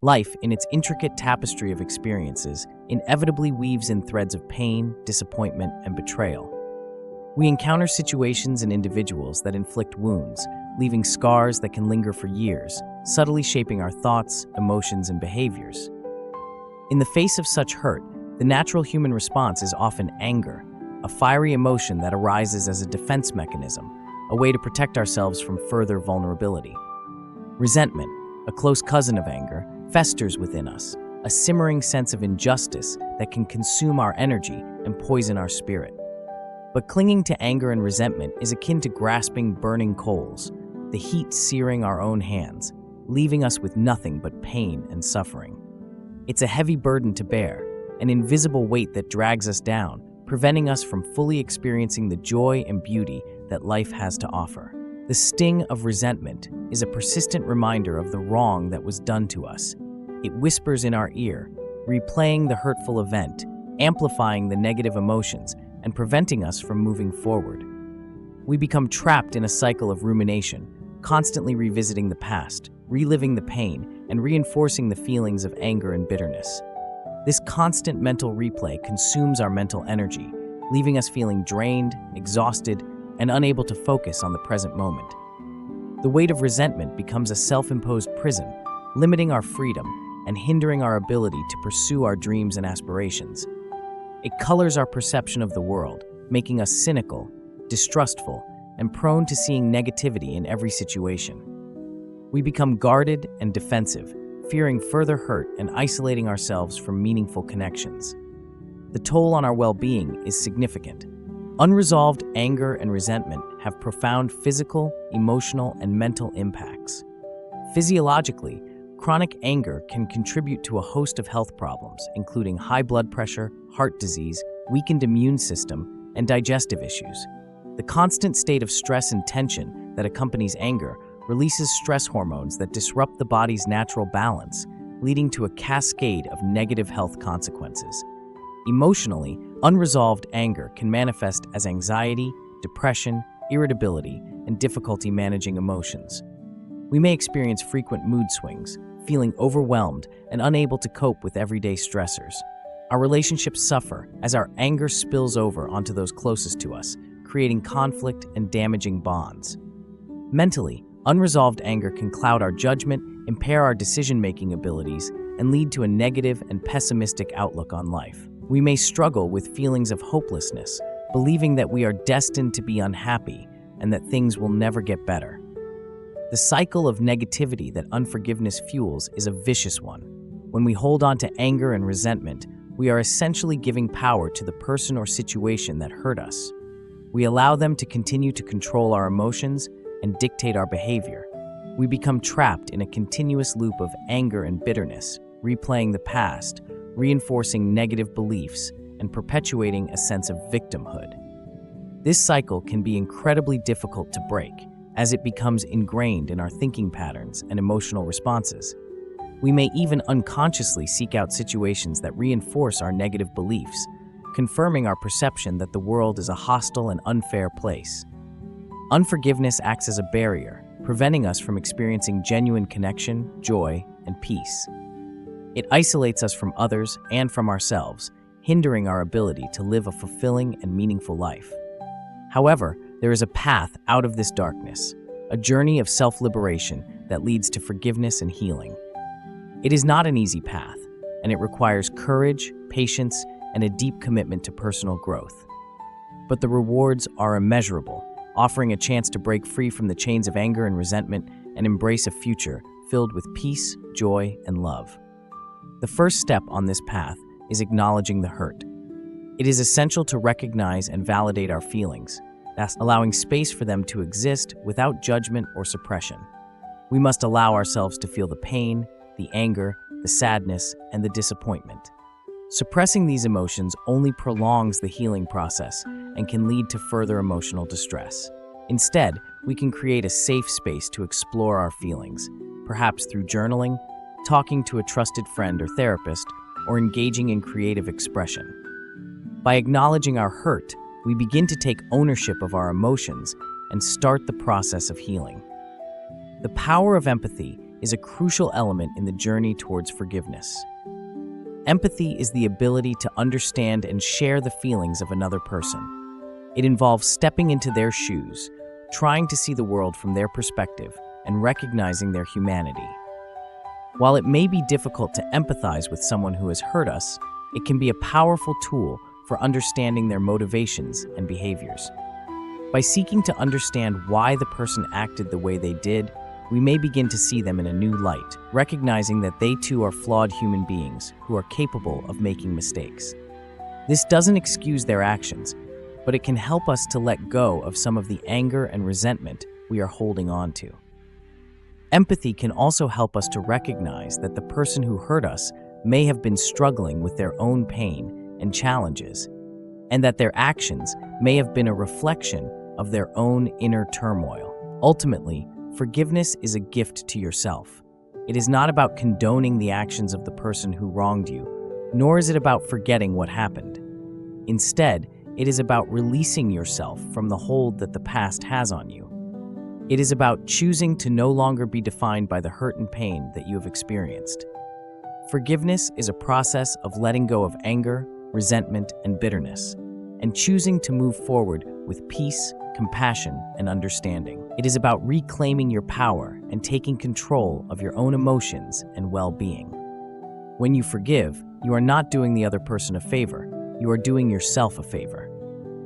Life, in its intricate tapestry of experiences, inevitably weaves in threads of pain, disappointment, and betrayal. We encounter situations and individuals that inflict wounds, leaving scars that can linger for years, subtly shaping our thoughts, emotions, and behaviors. In the face of such hurt, the natural human response is often anger, a fiery emotion that arises as a defense mechanism, a way to protect ourselves from further vulnerability. Resentment, a close cousin of anger, festers within us, a simmering sense of injustice that can consume our energy and poison our spirit. But clinging to anger and resentment is akin to grasping burning coals, the heat searing our own hands, leaving us with nothing but pain and suffering. It's a heavy burden to bear, an invisible weight that drags us down, preventing us from fully experiencing the joy and beauty that life has to offer. The sting of resentment is a persistent reminder of the wrong that was done to us. It whispers in our ear, replaying the hurtful event, amplifying the negative emotions, and preventing us from moving forward. We become trapped in a cycle of rumination, constantly revisiting the past, reliving the pain, and reinforcing the feelings of anger and bitterness. This constant mental replay consumes our mental energy, leaving us feeling drained, exhausted, and unable to focus on the present moment. The weight of resentment becomes a self-imposed prison, limiting our freedom and hindering our ability to pursue our dreams and aspirations. It colors our perception of the world, making us cynical, distrustful, and prone to seeing negativity in every situation. We become guarded and defensive, fearing further hurt and isolating ourselves from meaningful connections. The toll on our well-being is significant. Unresolved anger and resentment have profound physical, emotional, and mental impacts. Physiologically, chronic anger can contribute to a host of health problems, including high blood pressure, heart disease, weakened immune system, and digestive issues. The constant state of stress and tension that accompanies anger releases stress hormones that disrupt the body's natural balance, leading to a cascade of negative health consequences. Emotionally, unresolved anger can manifest as anxiety, depression, irritability, and difficulty managing emotions. We may experience frequent mood swings, feeling overwhelmed and unable to cope with everyday stressors. Our relationships suffer as our anger spills over onto those closest to us, creating conflict and damaging bonds. Mentally, unresolved anger can cloud our judgment, impair our decision-making abilities, and lead to a negative and pessimistic outlook on life. We may struggle with feelings of hopelessness, believing that we are destined to be unhappy and that things will never get better. The cycle of negativity that unforgiveness fuels is a vicious one. When we hold on to anger and resentment, we are essentially giving power to the person or situation that hurt us. We allow them to continue to control our emotions and dictate our behavior. We become trapped in a continuous loop of anger and bitterness, replaying the past, reinforcing negative beliefs, and perpetuating a sense of victimhood. This cycle can be incredibly difficult to break, as it becomes ingrained in our thinking patterns and emotional responses. We may even unconsciously seek out situations that reinforce our negative beliefs, confirming our perception that the world is a hostile and unfair place. Unforgiveness acts as a barrier, preventing us from experiencing genuine connection, joy, and peace. It isolates us from others and from ourselves, hindering our ability to live a fulfilling and meaningful life. However, there is a path out of this darkness, a journey of self-liberation that leads to forgiveness and healing. It is not an easy path, and it requires courage, patience, and a deep commitment to personal growth. But the rewards are immeasurable, offering a chance to break free from the chains of anger and resentment and embrace a future filled with peace, joy, and love. The first step on this path is acknowledging the hurt. It is essential to recognize and validate our feelings, thus allowing space for them to exist without judgment or suppression. We must allow ourselves to feel the pain, the anger, the sadness, and the disappointment. Suppressing these emotions only prolongs the healing process and can lead to further emotional distress. Instead, we can create a safe space to explore our feelings, perhaps through journaling, talking to a trusted friend or therapist, or engaging in creative expression. By acknowledging our hurt, we begin to take ownership of our emotions and start the process of healing. The power of empathy is a crucial element in the journey towards forgiveness. Empathy is the ability to understand and share the feelings of another person. It involves stepping into their shoes, trying to see the world from their perspective, and recognizing their humanity. While it may be difficult to empathize with someone who has hurt us, it can be a powerful tool for understanding their motivations and behaviors. By seeking to understand why the person acted the way they did, we may begin to see them in a new light, recognizing that they too are flawed human beings who are capable of making mistakes. This doesn't excuse their actions, but it can help us to let go of some of the anger and resentment we are holding on to. Empathy can also help us to recognize that the person who hurt us may have been struggling with their own pain and challenges, and that their actions may have been a reflection of their own inner turmoil. Ultimately, forgiveness is a gift to yourself. It is not about condoning the actions of the person who wronged you, nor is it about forgetting what happened. Instead, it is about releasing yourself from the hold that the past has on you. It is about choosing to no longer be defined by the hurt and pain that you have experienced. Forgiveness is a process of letting go of anger, resentment, and bitterness, and choosing to move forward with peace, compassion, and understanding. It is about reclaiming your power and taking control of your own emotions and well-being. When you forgive, you are not doing the other person a favor, you are doing yourself a favor.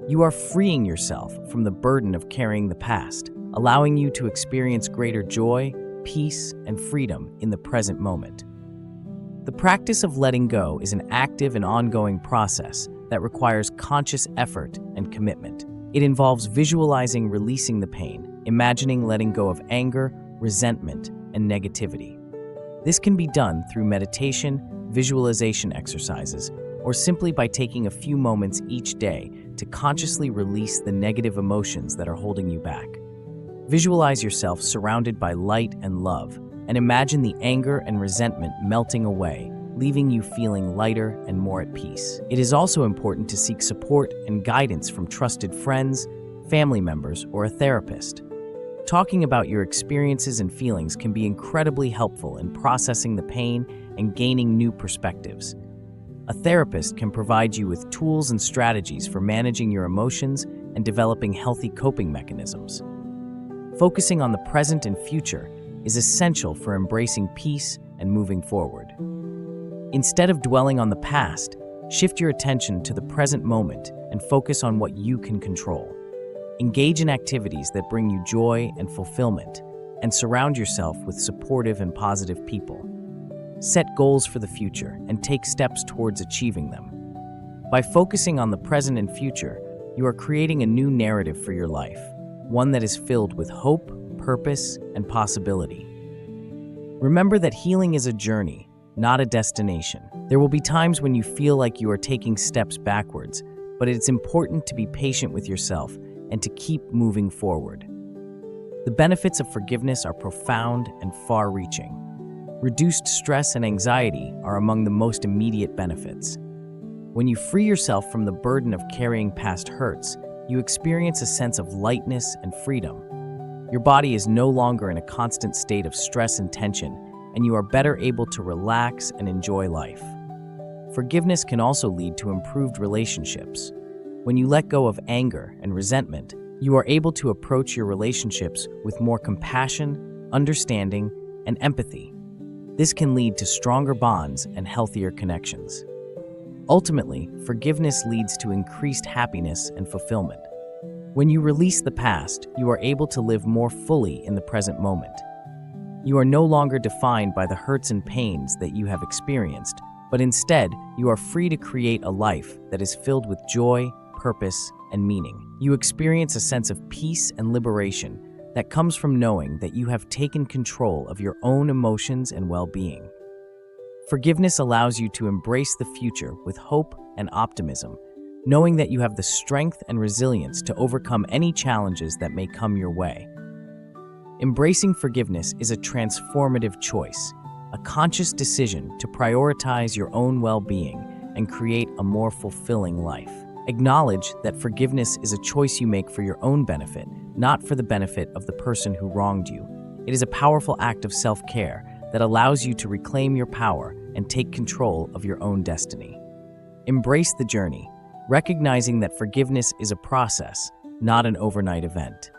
You are freeing yourself from the burden of carrying the past, allowing you to experience greater joy, peace, and freedom in the present moment. The practice of letting go is an active and ongoing process that requires conscious effort and commitment. It involves visualizing releasing the pain, imagining letting go of anger, resentment, and negativity. This can be done through meditation, visualization exercises, or simply by taking a few moments each day to consciously release the negative emotions that are holding you back. Visualize yourself surrounded by light and love, and imagine the anger and resentment melting away, leaving you feeling lighter and more at peace. It is also important to seek support and guidance from trusted friends, family members, or a therapist. Talking about your experiences and feelings can be incredibly helpful in processing the pain and gaining new perspectives. A therapist can provide you with tools and strategies for managing your emotions and developing healthy coping mechanisms. Focusing on the present and future is essential for embracing peace and moving forward. Instead of dwelling on the past, shift your attention to the present moment and focus on what you can control. Engage in activities that bring you joy and fulfillment, and surround yourself with supportive and positive people. Set goals for the future and take steps towards achieving them. By focusing on the present and future, you are creating a new narrative for your life, one that is filled with hope, purpose, and possibility. Remember that healing is a journey, not a destination. There will be times when you feel like you are taking steps backwards, but it's important to be patient with yourself and to keep moving forward. The benefits of forgiveness are profound and far-reaching. Reduced stress and anxiety are among the most immediate benefits. When you free yourself from the burden of carrying past hurts, you experience a sense of lightness and freedom. Your body is no longer in a constant state of stress and tension, and you are better able to relax and enjoy life. Forgiveness can also lead to improved relationships. When you let go of anger and resentment, you are able to approach your relationships with more compassion, understanding, and empathy. This can lead to stronger bonds and healthier connections. Ultimately, forgiveness leads to increased happiness and fulfillment. When you release the past, you are able to live more fully in the present moment. You are no longer defined by the hurts and pains that you have experienced, but instead, you are free to create a life that is filled with joy, purpose, and meaning. You experience a sense of peace and liberation that comes from knowing that you have taken control of your own emotions and well-being. Forgiveness allows you to embrace the future with hope and optimism, knowing that you have the strength and resilience to overcome any challenges that may come your way. Embracing forgiveness is a transformative choice, a conscious decision to prioritize your own well-being and create a more fulfilling life. Acknowledge that forgiveness is a choice you make for your own benefit, not for the benefit of the person who wronged you. It is a powerful act of self-care that allows you to reclaim your power and take control of your own destiny. Embrace the journey, recognizing that forgiveness is a process, not an overnight event.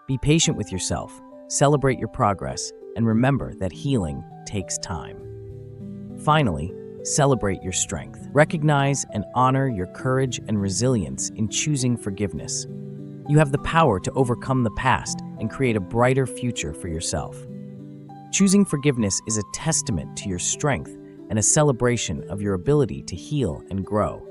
Be patient with yourself, celebrate your progress, and remember that healing takes time. Finally, celebrate your strength. Recognize and honor your courage and resilience in choosing forgiveness. You have the power to overcome the past and create a brighter future for yourself. Choosing forgiveness is a testament to your strength and a celebration of your ability to heal and grow.